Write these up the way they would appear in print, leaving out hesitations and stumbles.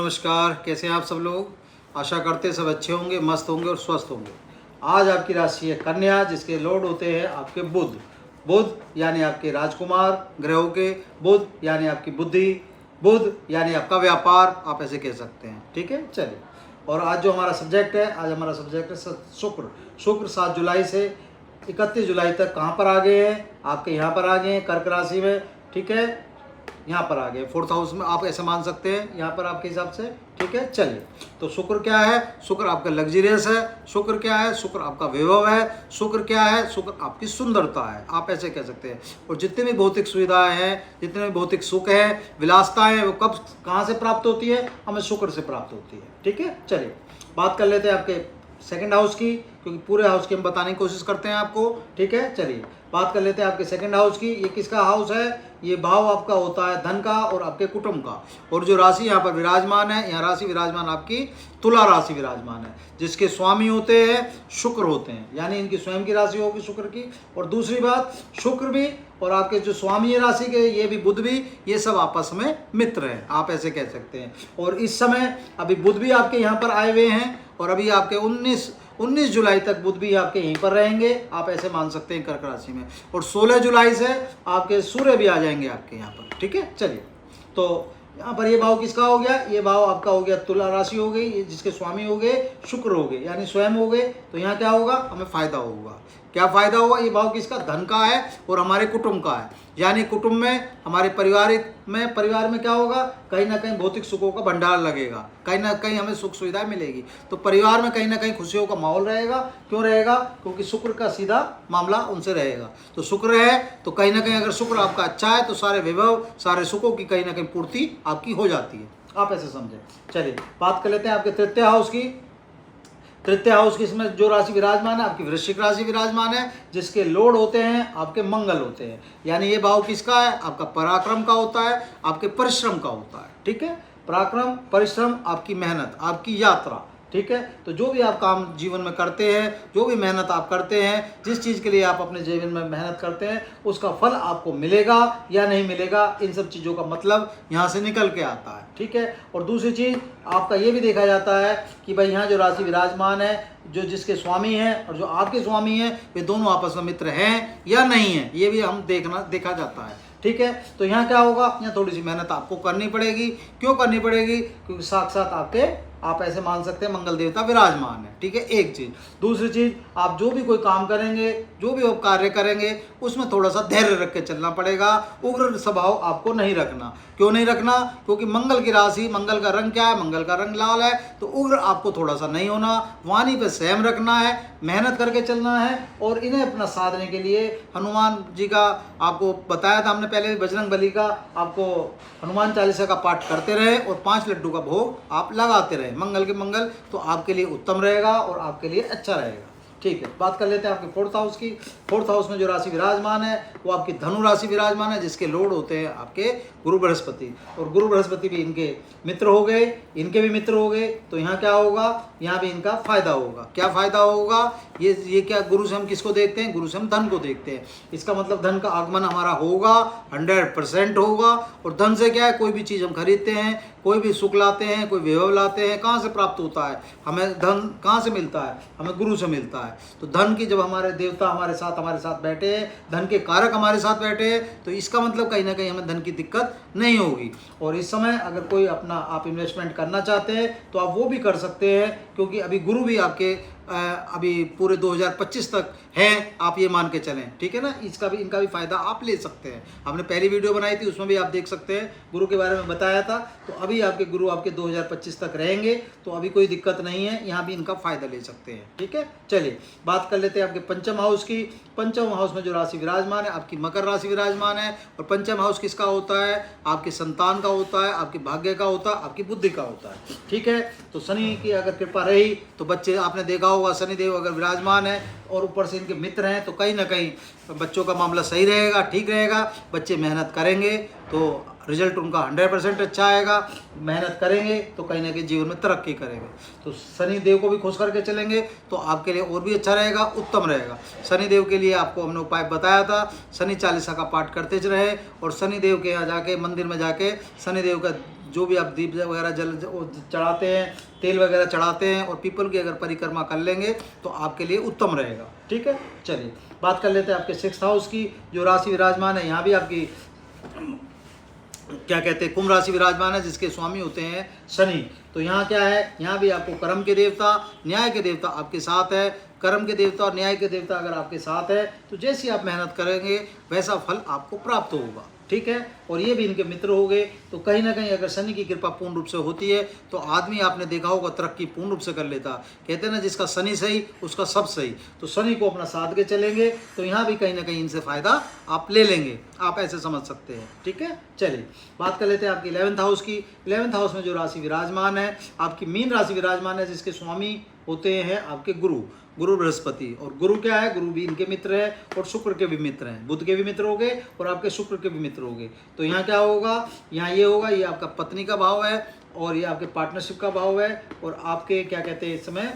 नमस्कार, कैसे हैं आप सब लोग। आशा करते हैं सब अच्छे होंगे, मस्त होंगे और स्वस्थ होंगे। आज आपकी राशि है कन्या, जिसके लॉर्ड होते हैं आपके बुध। बुध यानी आपके राजकुमार ग्रहों के, बुध यानी आपकी बुद्धि, बुध यानी आपका व्यापार, आप ऐसे कह सकते हैं। ठीक है, चलिए। और आज जो हमारा सब्जेक्ट है, आज हमारा सब्जेक्ट है शुक्र। शुक्र 7 जुलाई से 31 जुलाई तक कहाँ पर आ गए हैं? आपके यहाँ पर आ गए हैं, कर्क राशि में। ठीक है, यहाँ पर आ गए 4th हाउस में, आप ऐसे मान सकते हैं यहाँ पर आपके हिसाब से। ठीक है, चलिए। तो शुक्र क्या है? शुक्र आपका लग्जरियस है। शुक्र क्या है? शुक्र आपका वैभव है। शुक्र क्या है? शुक्र आपकी सुंदरता है, आप ऐसे कह सकते हैं। और जितने भी भौतिक सुविधाएं हैं, जितने भी भौतिक सुख है, विलासताएं हैं, वो कब कहाँ से प्राप्त होती है? हमें शुक्र से प्राप्त होती है। ठीक है, चलिए बात कर लेते हैं आपके सेकंड हाउस की, क्योंकि पूरे हाउस की हम बताने की कोशिश करते हैं आपको। ठीक है, चलिए बात कर लेते हैं आपके सेकंड हाउस की। ये किसका हाउस है? ये भाव आपका होता है धन का और आपके कुटुंब का। और जो राशि यहाँ पर विराजमान है, यहाँ राशि विराजमान आपकी तुला राशि विराजमान है, जिसके स्वामी होते हैं शुक्र होते हैं, यानी इनकी स्वयं की राशि होगी शुक्र की। और दूसरी बात, शुक्र भी और आपके जो स्वामी है राशि के, ये भी बुध भी, ये सब आपस में मित्र हैं, आप ऐसे कह सकते हैं। और इस समय अभी बुध भी आपके यहाँ पर आए हुए हैं, और अभी आपके 19 जुलाई तक बुध भी आपके यहीं पर रहेंगे, आप ऐसे मान सकते हैं कर्क राशि में। और 16 जुलाई से आपके सूर्य भी आ जाएंगे आपके यहाँ पर। ठीक है, चलिए। तो यहाँ पर ये भाव किसका हो गया? ये भाव आपका हो गया तुला राशि हो गई, ये जिसके स्वामी हो गए शुक्र हो गए, यानी स्वयं हो गए। तो यहाँ क्या होगा? हमें फायदा होगा। क्या फायदा होगा? ये भाव किसका? धन का है और हमारे कुटुंब का है, यानी कुटुंब में, हमारे परिवार में क्या होगा? कहीं ना कहीं भौतिक सुखों का भंडार लगेगा, कहीं ना कहीं हमें सुख सुविधाएं मिलेगी। तो परिवार में कहीं ना कहीं खुशियों का माहौल रहेगा। क्यों रहेगा? क्योंकि शुक्र का सीधा मामला उनसे रहेगा। तो शुक्र है तो कहीं ना कहीं, अगर शुक्र आपका अच्छा है तो सारे विभव, सारे सुखों की कहीं ना कहीं पूर्ति आपकी हो जाती है, आप ऐसे समझें। चलिए बात कर लेते हैं आपके तृतीय हाउस की। तृतीय हाउस की इसमें जो राशि विराजमान है, आपकी वृश्चिक राशि विराजमान है, जिसके लॉर्ड होते हैं आपके मंगल होते हैं। यानी ये भाव किसका है? आपका पराक्रम का होता है, आपके परिश्रम का होता है। ठीक है, पराक्रम, परिश्रम, आपकी मेहनत, आपकी यात्रा। ठीक है, तो जो भी आप काम जीवन में करते हैं, जो भी मेहनत आप करते हैं, जिस चीज़ के लिए आप अपने जीवन में मेहनत करते हैं, उसका फल आपको मिलेगा या नहीं मिलेगा, इन सब चीज़ों का मतलब यहाँ से निकल के आता है। ठीक है, और दूसरी चीज़ आपका ये भी देखा जाता है कि भाई यहाँ जो राशि विराजमान है, जो जिसके स्वामी हैं और जो आपके स्वामी हैं, वे दोनों आपस में मित्र हैं या नहीं हैं, ये भी हम देखा जाता है। ठीक है, तो यहाँ क्या होगा? यहाँ थोड़ी सी मेहनत आपको करनी पड़ेगी। क्यों करनी पड़ेगी? क्योंकि साक्षात आपके, आप ऐसे मान सकते हैं, मंगल देवता विराजमान है। ठीक है, एक चीज़। दूसरी चीज़, आप जो भी कोई काम करेंगे, जो भी आप कार्य करेंगे, उसमें थोड़ा सा धैर्य रख के चलना पड़ेगा। उग्र स्वभाव आपको नहीं रखना। क्यों नहीं रखना? क्योंकि मंगल की राशि, मंगल का रंग क्या है? मंगल का रंग लाल है। तो उग्र आपको थोड़ा सा नहीं होना, वाणी पे संयम रखना है, मेहनत करके चलना है। और इन्हें अपना साधने के लिए हनुमान जी का आपको बताया था हमने पहले, बजरंग बली का, आपको हनुमान चालीसा का पाठ करते रहे और 5 लड्डू का भोग आप लगाते रहे मंगल के मंगल, तो आपके लिए उत्तम रहेगा और आपके लिए अच्छा रहेगा। ठीक है, बात कर लेते हैं आपके 4th हाउस की। 4th हाउस में जो राशि विराजमान है, वो आपकी धनु राशि विराजमान है, जिसके लॉर्ड होते हैं आपके गुरु बृहस्पति। और गुरु बृहस्पति भी इनके मित्र हो गए, इनके भी मित्र हो गए। तो यहाँ क्या होगा? यहाँ भी इनका फायदा होगा। क्या फायदा होगा? ये क्या, गुरु से हम किसको देखते हैं? गुरु से हम धन को देखते हैं। इसका मतलब धन का आगमन हमारा होगा, 100% होगा। और धन से क्या है? कोई भी चीज़ हम खरीदते हैं, कोई भी सुख लाते हैं, कोई वैभव लाते हैं, कहाँ से प्राप्त होता है? हमें धन कहाँ से मिलता है? हमें गुरु से मिलता है। तो धन की, जब हमारे देवता हमारे साथ बैठे हैं, धन के कारक हमारे साथ बैठे हैं, तो इसका मतलब कहीं ना कहीं हमें धन की दिक्कत नहीं होगी। और इस समय अगर कोई अपना आप इन्वेस्टमेंट करना चाहते हैं तो आप वो भी कर सकते हैं, क्योंकि अभी गुरु भी आपके अभी पूरे 2025 तक हैं, आप ये मान के चलें। ठीक है ना, इनका भी फ़ायदा आप ले सकते हैं। हमने पहली वीडियो बनाई थी, उसमें भी आप देख सकते हैं, गुरु के बारे में बताया था। तो अभी आपके गुरु आपके 2025 तक रहेंगे, तो अभी कोई दिक्कत नहीं है, यहाँ भी इनका फ़ायदा ले सकते हैं। ठीक है, चलिए बात कर लेते हैं आपके पंचम हाउस की। पंचम हाउस में जो राशि विराजमान है, आपकी मकर राशि विराजमान है। और पंचम हाउस किसका होता है? आपके संतान का होता है, आपके भाग्य का होता है, आपकी बुद्धि का होता है। ठीक है, तो शनि की अगर कृपा रही तो बच्चे, आपने देखा होगा, शनिदेव अगर विराजमान है और ऊपर से इनके मित्र हैं, तो कहीं ना कहीं बच्चों का मामला सही रहेगा, ठीक रहेगा। बच्चे मेहनत करेंगे तो रिजल्ट उनका 100% अच्छा आएगा। मेहनत करेंगे तो कहीं ना कहीं जीवन में तरक्की करेंगे। तो शनि देव को भी खुश करके चलेंगे तो आपके लिए और भी अच्छा रहेगा, उत्तम रहेगा। शनि देव के लिए आपको हमने उपाय बताया था, शनि चालीसा का पाठ करते रहे और शनि देव के यहाँ जाके, मंदिर में जाके शनि देव का जो भी आप दीप वगैरह जल चढ़ाते हैं, तेल वगैरह चढ़ाते हैं, और पीपल की अगर परिक्रमा कर लेंगे तो आपके लिए उत्तम रहेगा। ठीक है, चलिए बात कर लेते हैं आपके 6th हाउस की, जो राशि विराजमान है। यहाँ भी आपकी क्या कहते हैं, कुंभ राशि विराजमान है, जिसके स्वामी होते हैं शनि। तो यहाँ क्या है, यहाँ भी आपको कर्म के देवता, न्याय के देवता आपके साथ है। कर्म के देवता और न्याय के देवता अगर आपके साथ है तो जैसी आप मेहनत करेंगे वैसा फल आपको प्राप्त होगा। ठीक है, और ये भी इनके मित्र हो गए। तो कहीं ना कहीं अगर शनि की कृपा पूर्ण रूप से होती है तो आदमी, आपने देखा होगा, तरक्की पूर्ण रूप से कर लेता। कहते हैं ना, जिसका शनि सही उसका सब सही। तो शनि को अपना साध के चलेंगे तो यहाँ भी कहीं ना कहीं इनसे फायदा आप ले लेंगे, आप ऐसे समझ सकते हैं। ठीक है, चलिए बात कर लेते हैं आपकी 11th हाउस की। 11th हाउस में जो राशि विराजमान है, आपकी मीन राशि विराजमान है, जिसके स्वामी होते हैं आपके गुरु बृहस्पति। और गुरु क्या है, गुरु भी इनके मित्र है और शुक्र के भी मित्र हैं, बुध के भी मित्र हो गए और आपके शुक्र के भी मित्र हो गए। तो यहाँ क्या होगा, यहाँ ये होगा, ये आपका पत्नी का भाव है और ये आपके पार्टनरशिप का भाव है, और आपके क्या कहते हैं इस समय,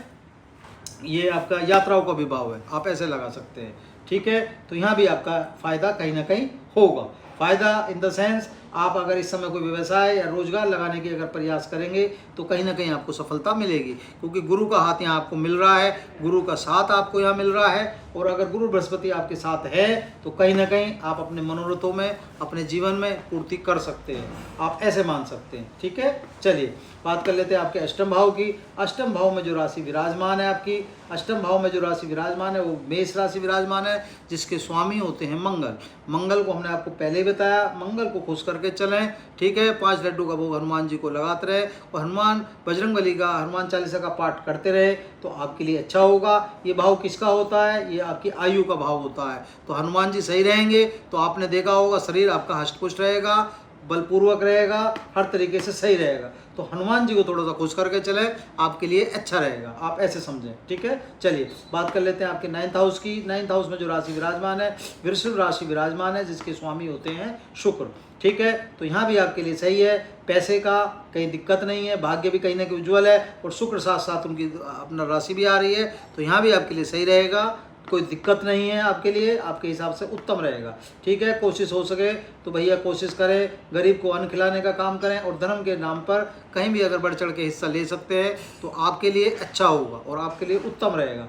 ये आपका यात्राओं का भी भाव है, आप ऐसे लगा सकते हैं। ठीक है, तो यहाँ भी आपका फायदा कहीं ना कहीं होगा। फायदा इन द सेंस, आप अगर इस समय कोई व्यवसाय या रोजगार लगाने की अगर प्रयास करेंगे तो कहीं ना कहीं आपको सफलता मिलेगी, क्योंकि गुरु का हाथ यहाँ आपको मिल रहा है, गुरु का साथ आपको यहाँ मिल रहा है। और अगर गुरु बृहस्पति आपके साथ है तो कहीं ना कहीं आप अपने मनोरथों में, अपने जीवन में पूर्ति कर सकते हैं, आप ऐसे मान सकते हैं। ठीक है, चलिए बात कर लेते हैं आपके अष्टम भाव की। अष्टम भाव में जो राशि विराजमान है, आपकी अष्टम भाव में जो राशि विराजमान है वो मेष राशि विराजमान है, जिसके स्वामी होते हैं मंगल। मंगल को हमने आपको पहले ही बताया, मंगल को खुश करके चलें। ठीक है, 5 लड्डू का भोग हनुमान जी को लगाते रहे और हनुमान बजरंगबली का हनुमान चालीसा का पाठ करते रहे तो आपके लिए अच्छा होगा। ये भाव किसका होता है, ये आपकी आयु का भाव होता है। तो हनुमान जी सही रहेंगे तो आपने देखा होगा शरीर आपका हष्टपुष्ट रहेगा, बलपूर्वक रहेगा, हर तरीके से सही रहेगा। तो हनुमान जी को थोड़ा सा खुश करके चले, आपके लिए अच्छा रहेगा, आप ऐसे समझें। ठीक है, चलिए बात कर लेते हैं आपके 9th हाउस की। 9th हाउस में जो राशि विराजमान है, वृषभ राशि विराजमान है, जिसके स्वामी होते हैं शुक्र। ठीक है, तो यहाँ भी आपके लिए सही है, पैसे का कहीं दिक्कत नहीं है, भाग्य भी कहीं ना कहीं उज्ज्वल है, और शुक्र साथ साथ उनकी अपना राशि भी आ रही है, तो यहाँ भी आपके लिए सही रहेगा, कोई दिक्कत नहीं है आपके लिए, आपके हिसाब से उत्तम रहेगा। ठीक है, कोशिश हो सके तो भैया कोशिश करें, गरीब को अन्न खिलाने का काम करें, और धर्म के नाम पर कहीं भी अगर बढ़ चढ़ के हिस्सा ले सकते हैं तो आपके लिए अच्छा होगा और आपके लिए उत्तम रहेगा।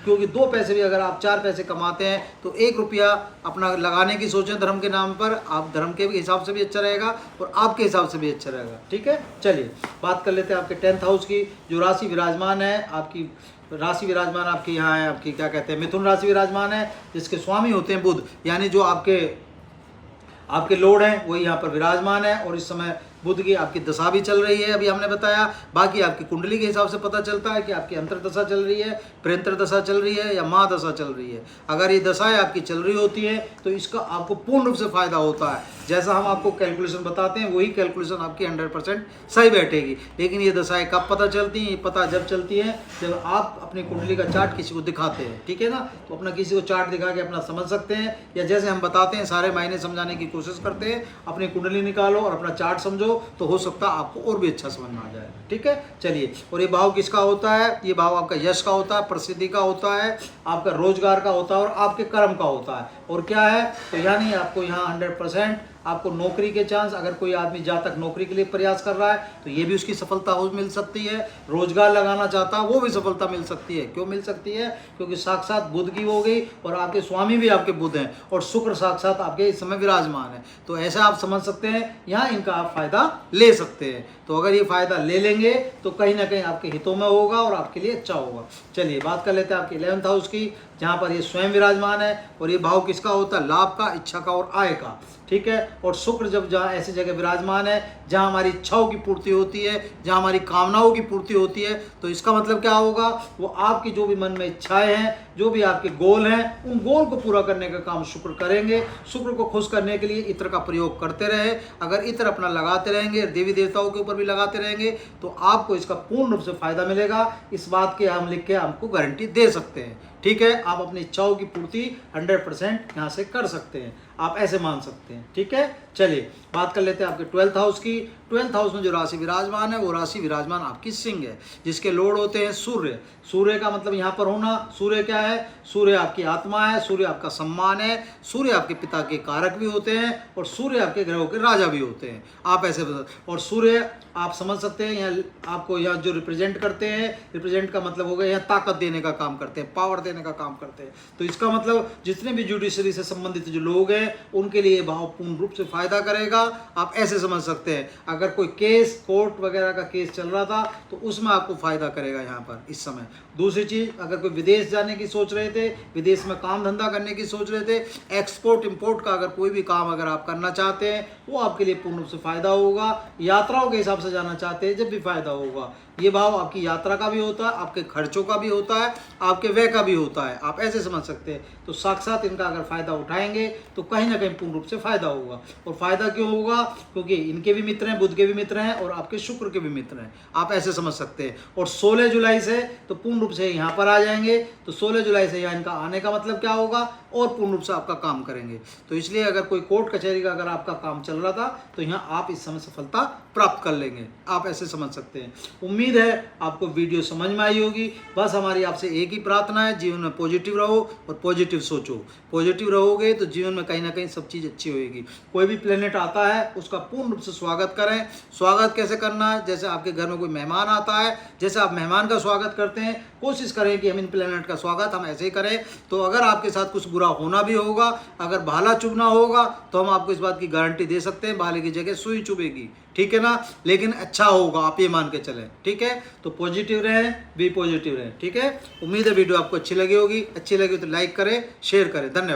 क्योंकि 2 पैसे भी अगर आप 4 पैसे कमाते हैं तो 1 रुपया अपना लगाने की सोचें धर्म के नाम पर, आप धर्म के हिसाब से भी अच्छा रहेगा और आपके हिसाब से भी अच्छा रहेगा। ठीक है, चलिए बात कर लेते हैं आपके 10th हाउस की। जो राशि विराजमान है, आपकी राशि विराजमान आपकी यहाँ है, आपकी क्या कहते हैं, मिथुन राशि विराजमान है, जिसके स्वामी होते हैं बुध। यानी जो आपके लॉर्ड हैं वही यहाँ पर विराजमान है, और इस समय बुध की आपकी दशा भी चल रही है, अभी हमने बताया। बाकी आपकी कुंडली के हिसाब से पता चलता है कि आपकी अंतर दशा चल रही है, प्रेंतर दशा चल रही है या महादशा चल रही है। अगर ये दशाएं आपकी चल रही होती है तो इसका आपको पूर्ण रूप से फायदा होता है। जैसा हम आपको कैलकुलेशन बताते हैं वही कैलकुलेशन आपकी 100% सही बैठेगी। लेकिन ये दशाएं कब पता चलती हैं, ये पता जब चलती है जब आप अपनी कुंडली का चार्ट किसी को दिखाते हैं। ठीक है ना, तो अपना किसी को चार्ट दिखा के अपना समझ सकते हैं, या जैसे हम बताते हैं सारे मायने समझाने की कोशिश करते हैं, अपनी कुंडली निकालो और अपना चार्ट समझो, तो हो सकता है आपको और भी अच्छा समझ में आ जाए। ठीक है, चलिए। और ये भाव किसका होता है, ये भाव आपका यश का होता है, प्रसिद्धि का होता है, आपका रोजगार का होता है और आपके कर्म का होता है। और क्या है, तो यानी आपको यहाँ 100% आपको नौकरी के चांस, अगर कोई आदमी जातक नौकरी के लिए प्रयास कर रहा है तो ये भी उसकी सफलता हो मिल सकती है। रोजगार लगाना चाहता है वो भी सफलता मिल सकती है। क्यों मिल सकती है, क्योंकि साक्षात बुध की हो गई और आपके स्वामी भी आपके बुध हैं और शुक्र साक्षात आपके इस समय विराजमान है। तो ऐसा आप समझ सकते हैं, यहाँ इनका आप फायदा ले सकते हैं। तो अगर ये फायदा ले लेंगे तो कहीं ना कहीं आपके हितों में होगा और आपके लिए अच्छा होगा। चलिए बात कर लेते हैं आपके 11th हाउस की, जहाँ पर ये स्वयं विराजमान है। और ये भाव किसका होता है, लाभ का, इच्छा का और आय का। ठीक है, और शुक्र जब जहाँ ऐसी जगह विराजमान है जहाँ हमारी इच्छाओं की पूर्ति होती है, जहाँ हमारी कामनाओं की पूर्ति होती है, तो इसका मतलब क्या होगा, वो आपकी जो भी मन में इच्छाएं हैं, जो भी आपके गोल हैं, उन गोल को पूरा करने का काम शुक्र करेंगे। शुक्र को खुश करने के लिए इत्र का प्रयोग करते रहे। अगर इत्र अपना लगाते रहेंगे, देवी देवताओं के ऊपर भी लगाते रहेंगे, तो आपको इसका पूर्ण रूप से फायदा मिलेगा। इस बात के हम लिख के आपको गारंटी दे सकते हैं। ठीक है, आप अपनी इच्छाओं की पूर्ति 100% यहाँ से कर सकते हैं, आप ऐसे मान सकते हैं। ठीक है, चलिए बात कर लेते हैं आपके 12th हाउस की। 12th हाउस में जो राशि विराजमान है वो राशि विराजमान आपकी सिंह है, जिसके लॉर्ड होते हैं सूर्य। सूर्य का मतलब यहाँ पर होना, सूर्य क्या है? सूर्य आपकी आत्मा है, सूर्य आपका सम्मान है, सूर्य आपके पिता के कारक भी होते हैं और सूर्य आपके ग्रहों के राजा भी होते हैं। आप ऐसे और सूर्य आप समझ सकते हैं यहाँ आपको यहाँ जो रिप्रेजेंट करते हैं, रिप्रेजेंट का मतलब हो गया यहाँ ताकत देने का काम करते हैं, पावर देने का काम करते हैं। तो इसका मतलब जितने भी जुडिशरी से संबंधित जो लोग हैं उनके लिए भाव पूर्ण रूप से फायदा करेगा। आप ऐसे समझ सकते हैं, अगर कोई केस कोर्ट वगैरह का केस चल रहा था तो उसमें आपको फायदा करेगा यहाँ पर इस समय। दूसरी चीज, अगर कोई विदेश जाने की सोच रहे थे, विदेश में काम धंधा करने की सोच रहे थे, एक्सपोर्ट इंपोर्ट का अगर कोई भी काम अगर आप करना चाहते हैं वो आपके लिए पूर्ण रूप से फायदा होगा। यात्राओं के हिसाब से जाना चाहते हैं जब भी फायदा होगा। ये भाव आपकी यात्रा का भी होता है, आपके खर्चों का भी होता है, आपके व्यय का भी होता है। आप ऐसे समझ सकते हैं। तो साक्षात इनका अगर फायदा उठाएंगे तो कहीं ना कहीं पूर्ण रूप से फायदा होगा। और फायदा क्यों होगा? क्योंकि इनके भी मित्र हैं, बुध के भी मित्र हैं और आपके शुक्र के भी मित्र हैं। आप ऐसे समझ सकते हैं। और 16 जुलाई से तो पूर्ण रूप से यहाँ पर आ जाएंगे। तो 16 जुलाई से यहाँ इनका आने का मतलब क्या होगा? और पूर्ण रूप से आपका काम करेंगे। तो इसलिए अगर कोई कोर्ट कचहरी का अगर आपका काम चल रहा था तो यहाँ आप इस समय सफलता प्राप्त कर लेंगे। आप ऐसे समझ सकते हैं। उम्मीद है आपको वीडियो समझ में आई होगी। बस हमारी आपसे एक ही प्रार्थना है, जीवन में पॉजिटिव रहो और पॉजिटिव सोचो। पॉजिटिव रहोगे तो जीवन में कहीं ना कहीं सब चीज़ अच्छी होगी। कोई भी प्लेनेट आता है उसका पूर्ण रूप से स्वागत करें। स्वागत कैसे करना है? जैसे आपके घर में कोई मेहमान आता है, जैसे आप मेहमान का स्वागत करते हैं, कोशिश करें कि हम इन प्लेनेट का स्वागत हम ऐसे ही करें। तो अगर आपके साथ कुछ बुरा होना भी होगा, अगर भाला चुभना होगा तो हम आपको इस बात की गारंटी दे सकते हैं, भाले की जगह सुई चुभेगी। ठीक है ना? लेकिन अच्छा होगा, आप ये मान के चलें। ठीक है? तो पॉजिटिव रहें, बी पॉजिटिव रहें। ठीक है? उम्मीद है वीडियो आपको अच्छी लगी होगी। अच्छी लगी तो लाइक करें, शेयर करें। धन्यवाद।